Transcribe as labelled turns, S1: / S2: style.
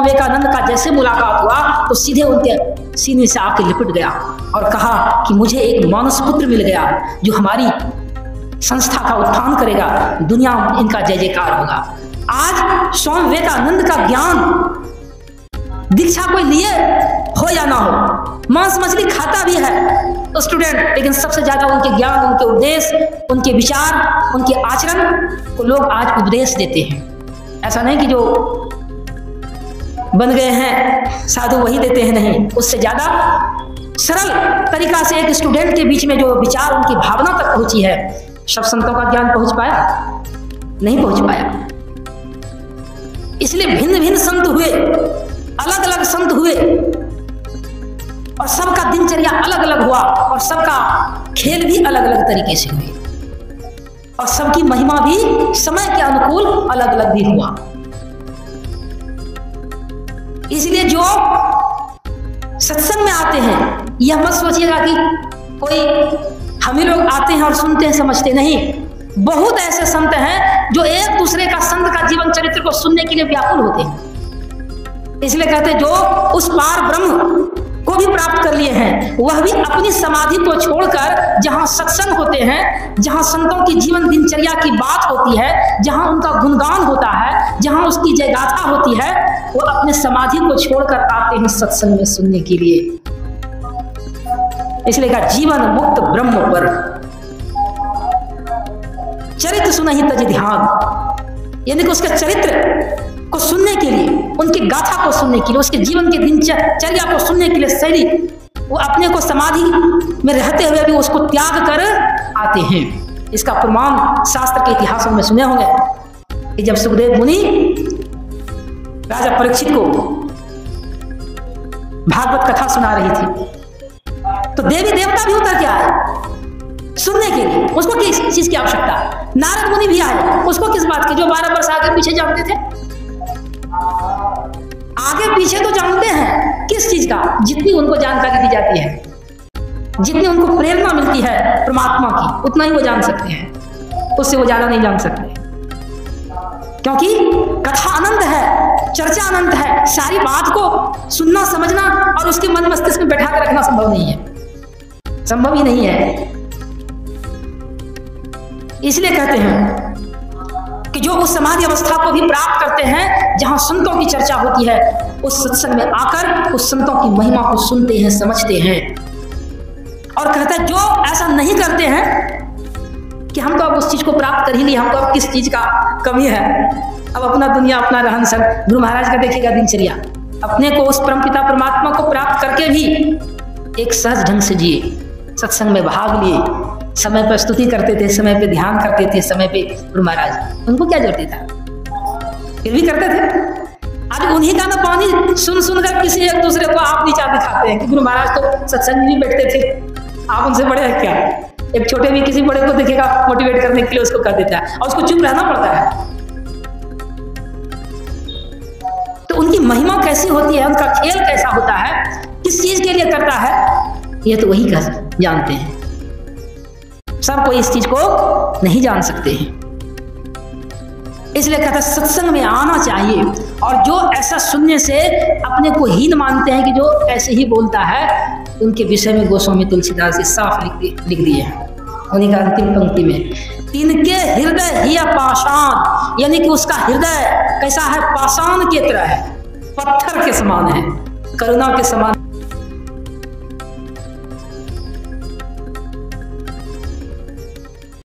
S1: विवेकानंद का जैसे मुलाकात हुआ तो सीधे उनके सीने से आके लिपट गया और कहा कि मुझे एक मानस पुत्र मिल गया जो हमारी संस्था का उत्थान करेगा, दुनिया में इनका जय जयकार होगा। आज स्वामी विवेकानंद का ज्ञान दीक्षा कोई लिए हो या ना हो, मांस मछली खाता भी है तो स्टूडेंट, लेकिन सबसे ज्यादा उनके ज्ञान, उनके उद्देश्य, उनके विचार, उनके आचरण को लोग आज उपदेश देते हैं। ऐसा नहीं कि जो बन गए हैं साधु वही देते हैं, नहीं, उससे ज्यादा सरल तरीका से एक स्टूडेंट के बीच में जो विचार, उनकी भावना तक पहुंची है। सब संतों का ज्ञान पहुंच पाया? नहीं पहुंच पाया। इसलिए भिन्न भिन्न संत हुए, अलग अलग संत हुए और सबका दिनचर्या अलग अलग हुआ और सबका खेल भी अलग अलग तरीके से हुए और सबकी महिमा भी समय के अनुकूल अलग अलग भी हुआ। इसलिए जो सत्संग में आते हैं, यह मत सोचिएगा कि कोई हम ही लोग आते हैं और सुनते हैं समझते नहीं। बहुत ऐसे संत हैं जो एक दूसरे का संत का जीवन चरित्र को सुनने के लिए व्याकुल होते हैं। इसलिए कहते हैं जो उस पार ब्रह्म को भी प्राप्त कर लिए हैं, वह भी अपनी समाधि को छोड़कर जहां सत्संग होते हैं, जहां संतों की जीवन दिनचर्या की बात होती है, जहां उनका गुणगान होता है, जहां उसकी जयगाथा होती है, वो अपने समाधि को छोड़कर आते हैं सत्संग में सुनने के लिए। इसलिए कहा जीवन मुक्त ब्रह्म पर चरित्र सुनहि तज ध्यान, यानी कि उसके चरित्र को सुनने के लिए, उनकी गाथा को सुनने के लिए, उसके जीवन के दिनचर्या को सुनने के लिए शैली, वो अपने को समाधि में रहते हुए भी उसको त्याग कर आते हैं। इसका प्रमाण शास्त्र के इतिहासों में सुने होंगे कि जब सुखदेव मुनि राजा परीक्षित को भागवत कथा सुना रही थी तो देवी देवता भी उतर के आए सुनने के लिए। उसको किस चीज की आवश्यकता? नारद मुनि भी आए, उसको किस बात की? जो 12 वर्ष आगे पीछे जानते थे। आगे पीछे तो जानते हैं, किस चीज का? जितनी उनको जानकारी दी जाती है, जितनी उनको प्रेरणा मिलती है परमात्मा की, उतना ही वो जान सकते हैं, उससे वो ज्यादा नहीं जान सकते। क्योंकि कथा अनंत है, चर्चा अनंत है, सारी बात को सुनना समझना और उसके मन मस्तिष्क में बैठा कर रखना संभव नहीं है, संभव ही नहीं है। इसलिए कहते हैं कि जो उस समाधि अवस्था को भी प्राप्त करते हैं जहां संतों की चर्चा होती है, उस सत्संग में आकर उस संतों की महिमा को सुनते हैं, समझते हैं। और कहते हैं जो ऐसा नहीं करते हैं कि हम तो अब उस चीज को प्राप्त कर ही नहीं, हमको अब किस चीज का कमी है, अब अपना दुनिया, अपना रहन सहन। गुरु महाराज का देखिएगा दिनचर्या, अपने को उस परमपिता परमात्मा को प्राप्त करके भी एक सहज ढंग से जिए, सत्संग में भाग लिए, समय पर स्तुति करते थे, समय पे ध्यान करते थे, समय पे। गुरु महाराज उनको क्या जरूरत था, फिर भी करते थे। आज उन्हीं का ना पानी सुन सुनकर किसी एक दूसरे को आप नीचा दिखाते हैं कि गुरु महाराज तो सत्संग में बैठते थे, आप उनसे बड़े हैं क्या? एक छोटे भी किसी बड़े को देखेगा, मोटिवेट करने के लिए उसको कर देता है और उसको चुप रहना पड़ता है। तो उनकी महिमा कैसी होती है, उनका खेल कैसा होता है, किस चीज के लिए करता है, ये तो वही जानते हैं। सब कोई इस चीज को नहीं जान सकते हैं। इसलिए कहता है सत्संग में आना चाहिए। और जो ऐसा सुनने से अपने को हीन मानते हैं कि जो ऐसे ही बोलता है, उनके विषय में गोस्वामी तुलसीदास जी साफ लिख दिए हैं उन्हीं का अंतिम पंक्ति में, तिनके हृदय ही पाषाण, यानी कि उसका हृदय कैसा है? पाषाण की तरह है, पत्थर के समान है, करुणा के समान